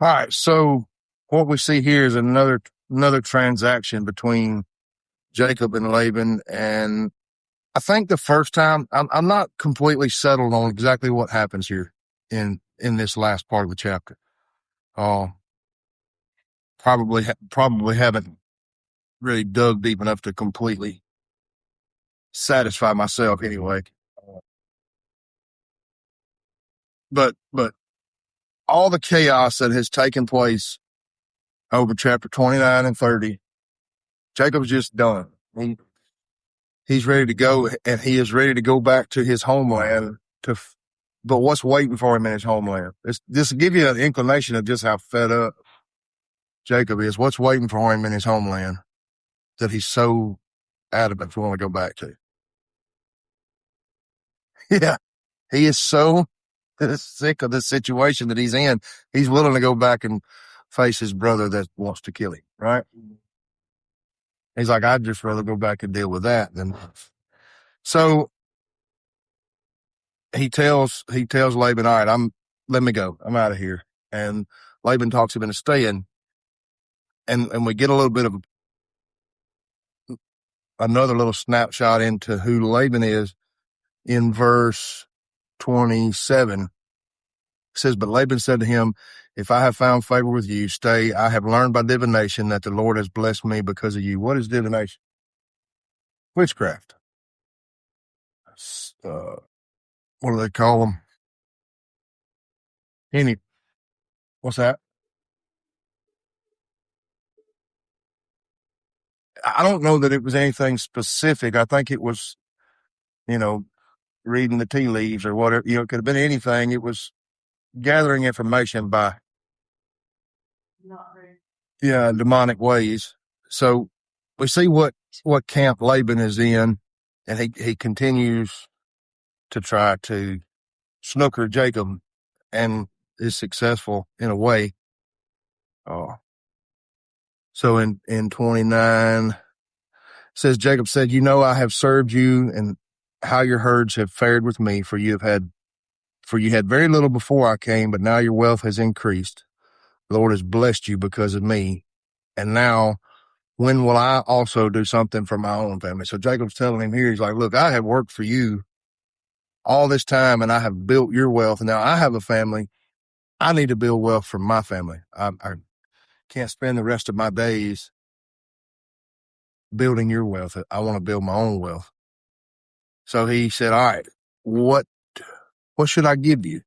All right. So what we see here is another transaction between Jacob and Laban. And I think the first time I'm not completely settled on exactly what happens here in this last part of the chapter. Uh, probably haven't really dug deep enough to completely satisfy myself anyway. But all the chaos that has taken place over chapter 29 and 30, Jacob's just done. He's ready to go, and he is ready to go back to his homeland. But what's waiting for him in his homeland? This will give you an inclination of just how fed up Jacob is. What's waiting for him in his homeland that he's so adamant to want to go back to? Yeah, he is so sick of the situation that he's in. He's willing to go back and face his brother that wants to kill him, right? He's like, I'd just rather go back and deal with that than. So he tells Laban, all right, let me go. I'm out of here. And Laban talks him into staying. And we get a little bit of another little snapshot into who Laban is in verse 27. It says, but Laban said to him, if I have found favor with you, stay. I have learned by divination that the Lord has blessed me because of you. What is divination? Witchcraft. What do they call them? What's that? I don't know that it was anything specific. I think it was, reading the tea leaves or whatever. It could have been anything. It was gathering information by, demonic ways. So we see what camp Laban is in, and he continues to try to snooker Jacob and is successful in a way. So in 29, says, Jacob said, I have served you and how your herds have fared with me, for you had very little before I came, but now your wealth has increased. The Lord has blessed you because of me. And now when will I also do something for my own family? So Jacob's telling him here, he's like, look, I have worked for you all this time and I have built your wealth. Now I have a family. I need to build wealth for my family. I can't spend the rest of my days building your wealth. I want to build my own wealth. So he said, all right, what should I give you?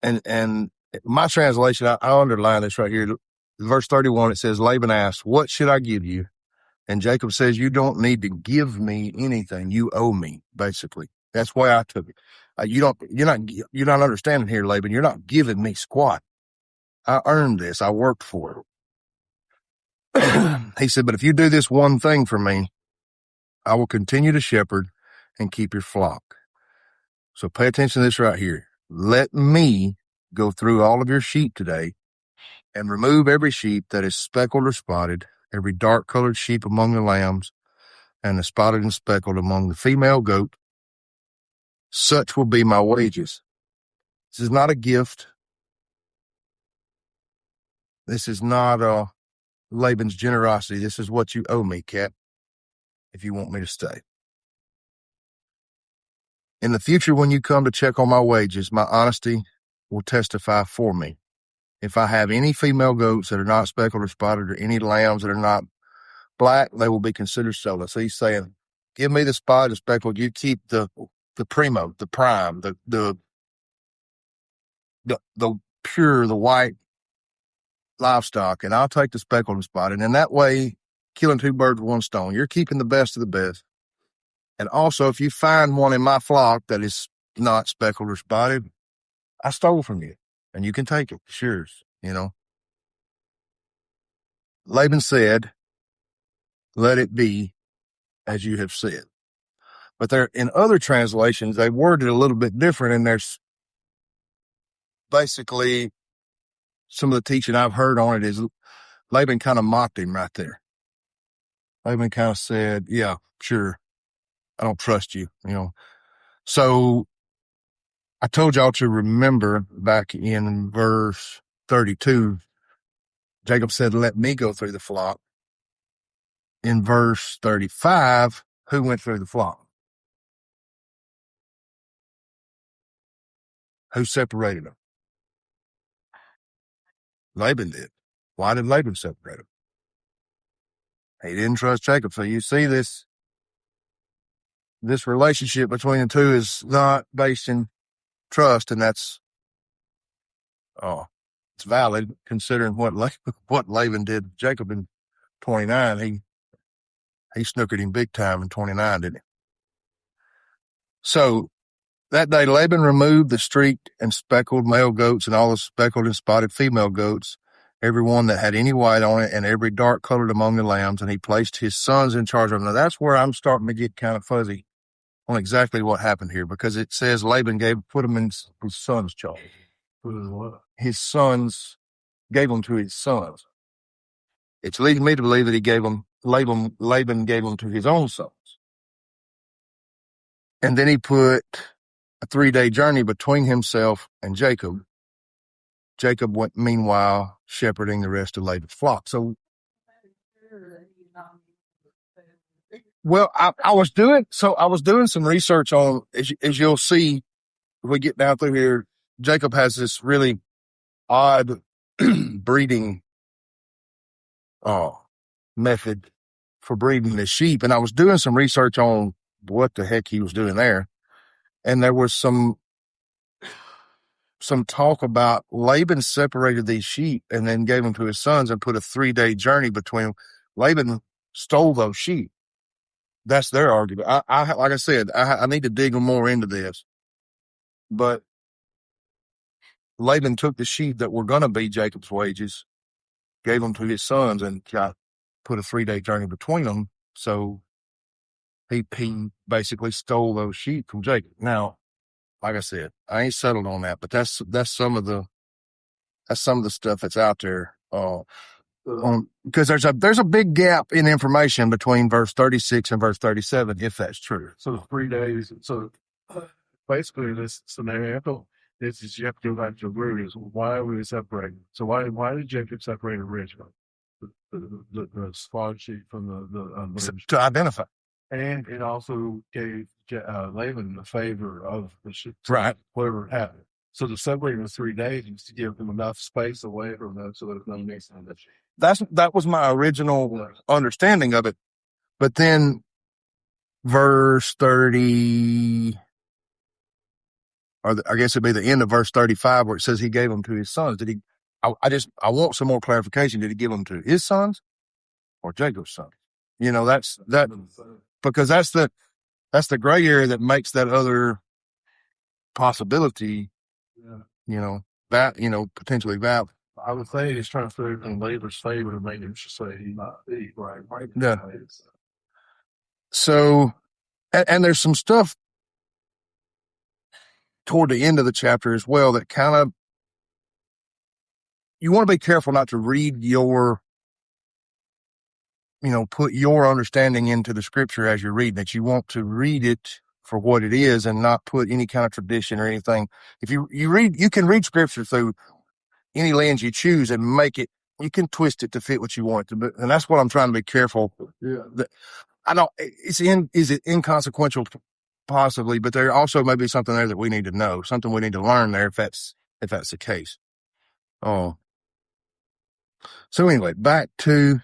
And my translation, I underline this right here. Verse 31, it says, Laban asked, what should I give you? And Jacob says, you don't need to give me anything. You owe me, basically. That's why I took it. You're not understanding here, Laban. You're not giving me squat. I earned this. I worked for it. He said, but if you do this one thing for me, I will continue to shepherd and keep your flock. So pay attention to this right here. Let me go through all of your sheep today and remove every sheep that is speckled or spotted, every dark-colored sheep among the lambs, and the spotted and speckled among the female goat. Such will be my wages. This is not a gift. This is not Laban's generosity. This is what you owe me, Cat, if you want me to stay. In the future, when you come to check on my wages, my honesty will testify for me. If I have any female goats that are not speckled or spotted, or any lambs that are not black, they will be considered stolen. So he's saying, give me the spotted, speckled. You keep the primo, the prime, the pure, the white livestock, and I'll take the speckled and spotted. And that way, killing two birds with one stone. You're keeping the best of the best. And also, if you find one in my flock that is not speckled or spotted, I stole from you, and you can take it. It's yours, Laban said, let it be as you have said. But there, in other translations, they worded it a little bit different, and there's basically some of the teaching I've heard on it is Laban kind of mocked him right there. Laban kind of said, yeah, sure, I don't trust you, So I told y'all to remember back in verse 32, Jacob said, let me go through the flock. In verse 35, who went through the flock? Who separated them? Laban did. Why did Laban separate them? He didn't trust Jacob. So you see this relationship between the two is not based in trust, and that's it's valid considering what Laban did to Jacob in 29. He snookered him big time in 29, didn't he? So that day Laban removed the streaked and speckled male goats and all the speckled and spotted female goats, every one that had any white on it, and every dark colored among the lambs, and he placed his sons in charge of them. Now that's where I'm starting to get kind of fuzzy on exactly what happened here, because it says Laban put them in his son's charge. His sons gave them to his sons. It's leading me to believe that he gave them, Laban gave them to his own sons. And then he put a 3-day journey between himself and Jacob. Jacob went, meanwhile, shepherding the rest of Laban's flock. So, well, I was doing some research on, as you'll see, if we get down through here, Jacob has this really odd breeding method for breeding the sheep. And I was doing some research on what the heck he was doing there. And there was some talk about Laban separated these sheep and then gave them to his sons and put a 3-day journey between them. Laban stole those sheep. That's their argument. I like I said, I need to dig more into this. But Laban took the sheep that were going to be Jacob's wages, gave them to his sons, and put a 3-day journey between them. So he basically stole those sheep from Jacob. Now, like I said, I ain't settled on that, but that's some of the stuff that's out there. Because there's a big gap in information between verse 36 and verse 37, if that's true. So 3 days. So basically, this scenario is you have to go back to the root. Is why were we separating? So why did Jacob separate originally the spawn sheep from the to identify? And it also gave Laban the favor of the sheep, right? Whatever happened. So the separating the 3 days was to give them enough space away from them so there's no mixing of the sheep. That was my original understanding of it. But then verse 30, or I guess it'd be the end of verse 35, where it says he gave them to his sons. Did he? I want some more clarification. Did he give them to his sons or Jacob's sons? Because that's the gray area that makes that other possibility, potentially valid. I would say he's trying to throw it in Laban's favor to make him say he might be right. Yeah. So, and there's some stuff toward the end of the chapter as well that kind of, you want to be careful not to read put your understanding into the scripture as you're reading it. You want to read it for what it is and not put any kind of tradition or anything. If you can read scripture through any lens you choose and you can twist it to fit what you want it to be. And that's what I'm trying to be careful. Yeah. Is it inconsequential? Possibly, but there also may be something there that we need to know, something we need to learn there if that's the case. So anyway, back to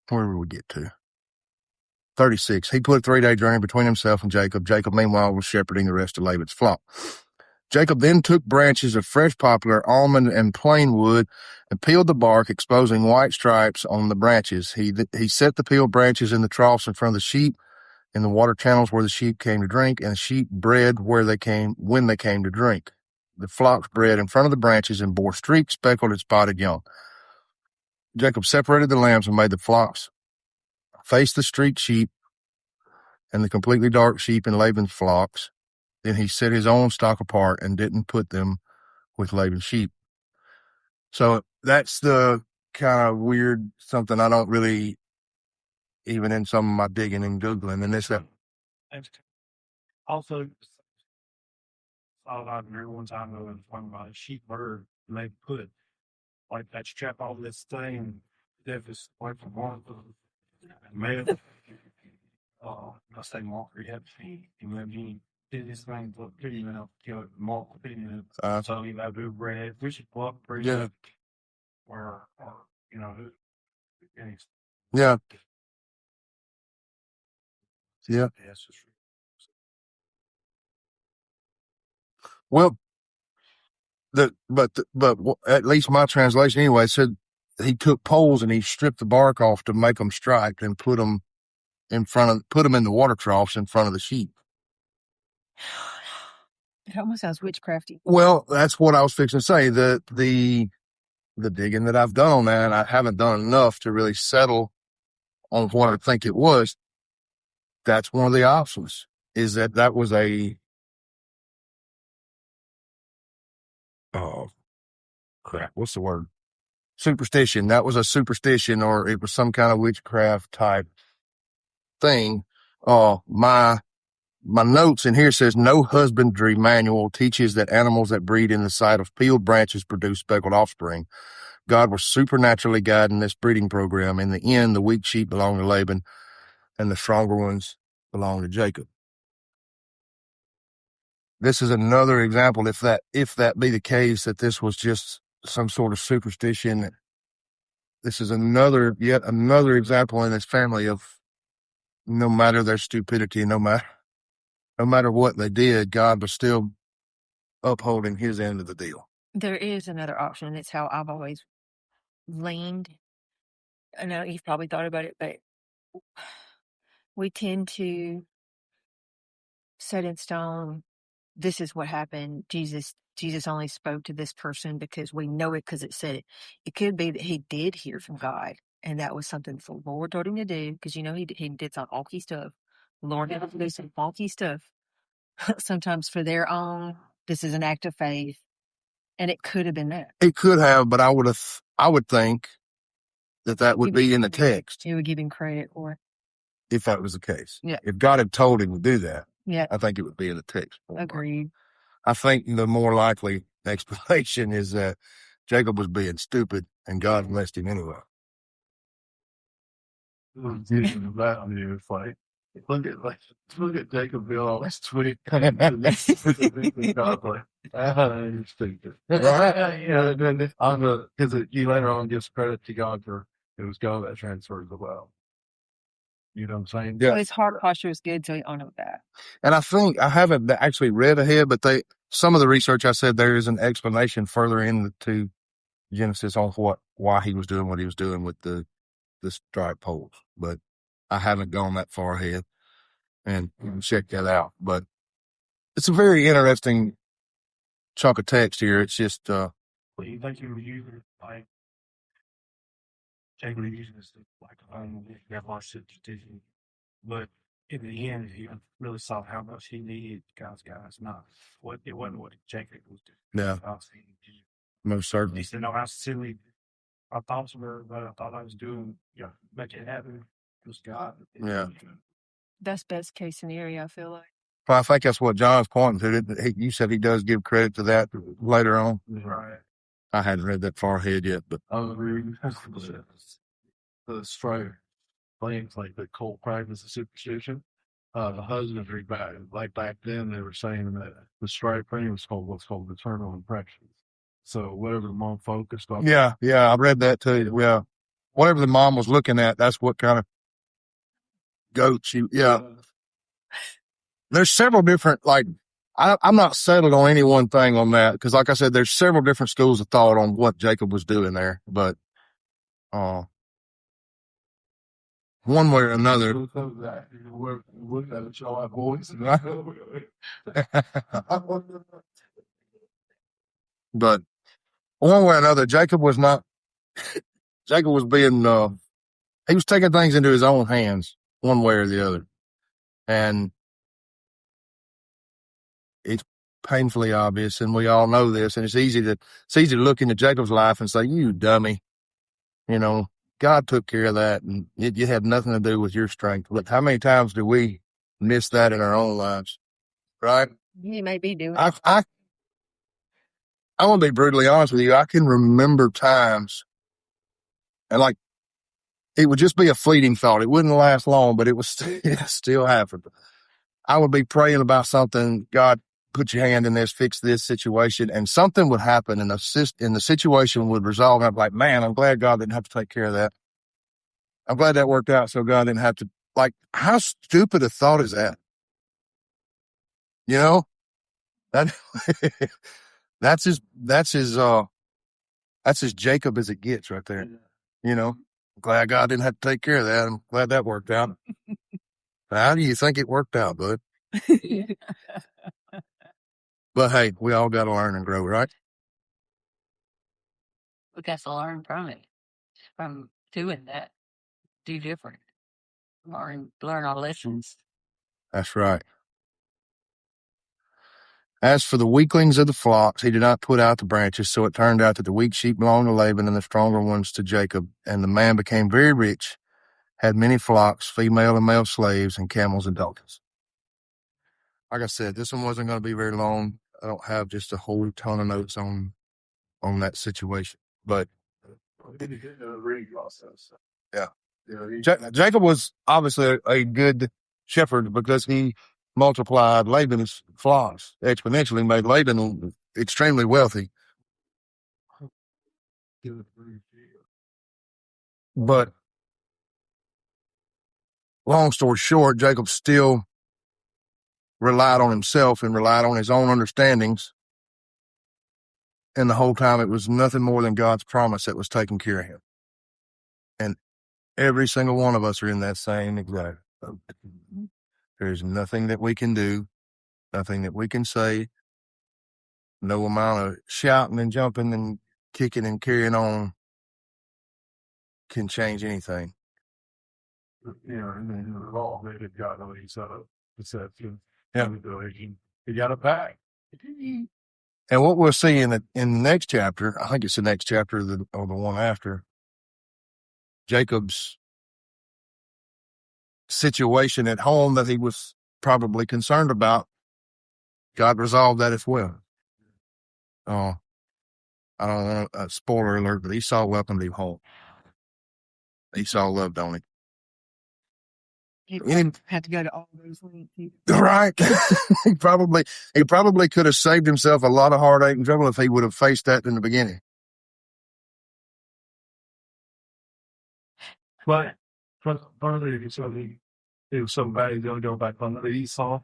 where did we get to? 36. He put a 3-day journey between himself and Jacob. Jacob, meanwhile, was shepherding the rest of Laban's flock. Jacob then took branches of fresh poplar, almond, and plane wood and peeled the bark, exposing white stripes on the branches. He set the peeled branches in the troughs in front of the sheep, in the water channels where the sheep came to drink, and the sheep bred when they came to drink. The flocks bred in front of the branches and bore streaked, speckled, and spotted young. Jacob separated the lambs and made the flocks face the streaked sheep and the completely dark sheep in Laban's flocks. Then he set his own stock apart and didn't put them with Laban's sheep. So that's the kind of weird something I don't really, even in some of my digging and Googling and this, that. Also, I remember one time I was talking about a sheep bird, and they put like that strap on this thing that was like from one of the male. I say Mark, he had feet, and then he did his thing for female, killed Mark female. So he had to red, we should go up pretty Yeah. or you know, and he's Yeah. Yeah. yes, it's Well, but at least my translation anyway said he took poles and he stripped the bark off to make them striped and put them in the water troughs in front of the sheep. It almost sounds witchcrafty. Well, that's what I was fixing to say. The digging that I've done on that, and I haven't done enough to really settle on what I think it was. That's one of the options. Is that was a crap? What's the word? Superstition. That was a superstition, or it was some kind of witchcraft type thing. My notes in here says no husbandry manual teaches that animals that breed in the sight of peeled branches produce speckled offspring. God was supernaturally guiding this breeding program. In the end, the weak sheep belong to Laban and the stronger ones belong to Jacob. This is another example, if that be the case, that this was just some sort of superstition. This is yet another example in this family of no matter their stupidity, no matter what they did, God was still upholding his end of the deal. There is another option, and it's how I've always leaned. I know you've probably thought about it, but we tend to set in stone, this is what happened. Jesus only spoke to this person because we know it because it said it. It could be that he did hear from God, and that was something the Lord told him to do, because he did some funky stuff. The Lord had to do some funky stuff. Sometimes for their own, this is an act of faith, and it could have been that. It could have, but I would think that would be in the text. You would give him credit for it. If that was the case. Yeah. If God had told him to do that, yeah, I think it would be in the text. Agreed. I think the more likely explanation is that Jacob was being stupid and God blessed him anyway. It's like, look at Jacob Bill all this tweet. Because he later on gives credit to God for it was God that transferred the wealth. You know what I'm saying? Yeah. So his heart posture is good, so he honored that. And I think I haven't actually read ahead, but some of the research I said there is an explanation further into Genesis on why he was doing what he was doing with the striped poles, but I haven't gone that far ahead and checked that out. But it's a very interesting chunk of text here. It's just Well, you think you were using like Jacob using this like that much superstition, but in the end, he really saw how much he needed God's guys. Not what it wasn't what Jacob was doing. Yeah. Most certainly. He said, "No, how silly I thought were, but I thought I was doing, make it happen. It was God." Yeah. That's best case scenario, I feel like. Well, I think that's what John's pointing to. You said he does give credit to that later on. Right. I hadn't read that far ahead yet, but I was reading the stripe things like the cult practice of superstition. The husbandry back then they were saying that the stripe thing was called what's called maternal impressions. So whatever the mom focused on. Yeah, I read that too. Yeah, whatever the mom was looking at, that's what kind of goat she. Yeah, there's several different I'm not settled on any one thing on that because, like I said, there's several different schools of thought on what Jacob was doing there, but one way or another. But one way or another, Jacob was being, he was taking things into his own hands one way or the other. And it's painfully obvious, and we all know this, and it's easy to look into Jacob's life and say, you dummy, God took care of that, and it had nothing to do with your strength. But how many times do we miss that in our own lives, right? You may be doing. I want to be brutally honest with you. I can remember times, and like it would just be a fleeting thought. It wouldn't last long, but it was still happen. I would be praying about something. God, put your hand in this, fix this situation, and something would happen, and the situation would resolve. And I'm like, man, I'm glad God didn't have to take care of that. I'm glad that worked out, so God didn't have to. Like, how stupid a thought is that? You know, that that's as Jacob as it gets right there. You know, glad God didn't have to take care of that. I'm glad that worked out. How do you think it worked out, bud? But hey, we all got to learn and grow, right? We got to learn from it, from doing that, do different, learn our lessons. That's right. As for the weaklings of the flocks, he did not put out the branches, so it turned out that the weak sheep belonged to Laban and the stronger ones to Jacob. And the man became very rich, had many flocks, female and male slaves, and camels and donkeys. Like I said, this one wasn't going to be very long. I don't have just a whole ton of notes on that situation, but reading process. yeah. Yeah, Jacob was obviously a good shepherd because he multiplied Laban's flocks exponentially, made Laban extremely wealthy. But long story short, Jacob still relied on himself and relied on his own understandings. And the whole time it was nothing more than God's promise that was taking care of him. And every single one of us are in that same exact boat. There's nothing that we can do, nothing that we can say, no amount of shouting and jumping and kicking and carrying on can change anything. And then the law made it got on each other. Perception. Yeah. You got a back. And what we'll see in the next chapter, I think it's the next chapter or the one after, Jacob's situation at home that he was probably concerned about, God resolved that as well. I don't want a spoiler alert, but Esau welcomed him home. Esau loved on him. He had to go to all those lengths. Right. he probably could have saved himself a lot of heartache and trouble if he would have faced that in the beginning. But partly it was somebody going to go back on the Esau.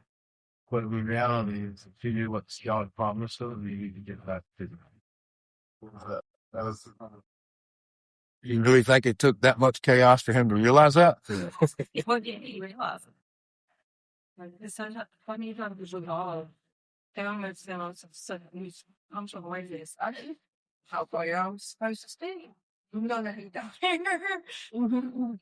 But the reality is, if you knew what God promised them, you need to get back to them. That was You really think it took that much chaos for him to realize that? What did he realize? It's so funny times with all elements and I'm so like this. I didn't how far I was supposed to stay. You know that he died.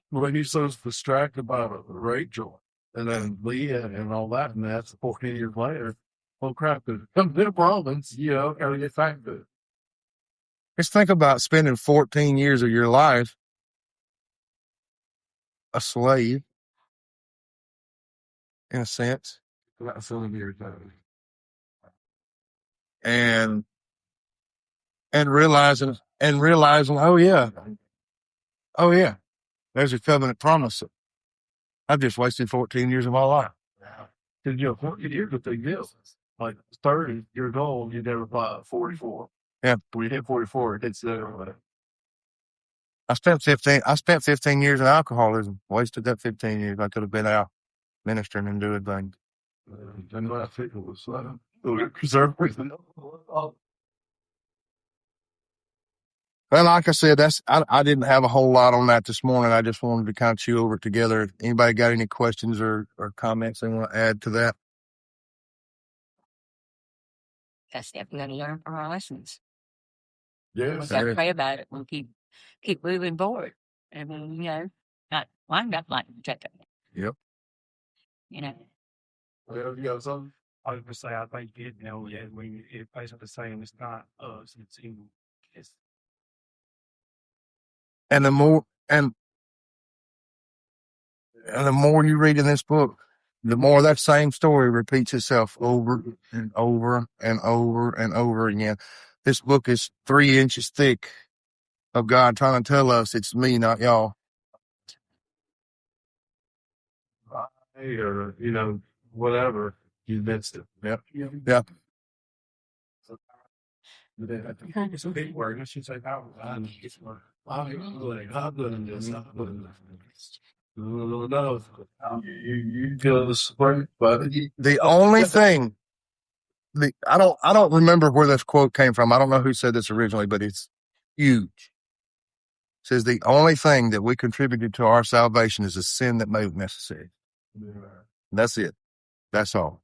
when he's so distracted by Rachel and then Leah and all that, and that's 14 years later. Oh crap! There's been problems, gotta get back to it. Just think about spending 14 years of your life a slave, in a sense, That's only years and realizing, oh yeah, there's a covenant promise. I've just wasted 14 years of my life. Because 14 years with big deal. Like 30 years old, you never buy 44. Yeah. When you hit 44, it's there. I spent 15 years in alcoholism. Wasted that 15 years. I could have been out ministering and doing things. And I think it was preserved. Well, like I said, I didn't have a whole lot on that this morning. I just wanted to kind of chew over it together. Anybody got any questions or comments they want to add to that? That's definitely got to learn from our lessons. Yes. We got to pray about it and keep moving forward. I mean, I'm not like Jacob. Yep. Well, you got something? I would say I think it basically saying it's not us, it's him. And the more you read in this book, the more that same story repeats itself over and over and over and over again. This book is 3 inches thick of God trying to tell us it's me, not y'all. Or, whatever, you missed it. Yep. Yeah. It's a big word. I should say that one. I'm good in this. I'm good in this. No, you feel the spring, but The only thing, I don't remember where this quote came from. I don't know who said this originally, but it's huge. It says the only thing that we contributed to our salvation is a sin that made it necessary. That's it. That's all.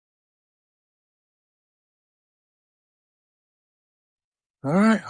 All right.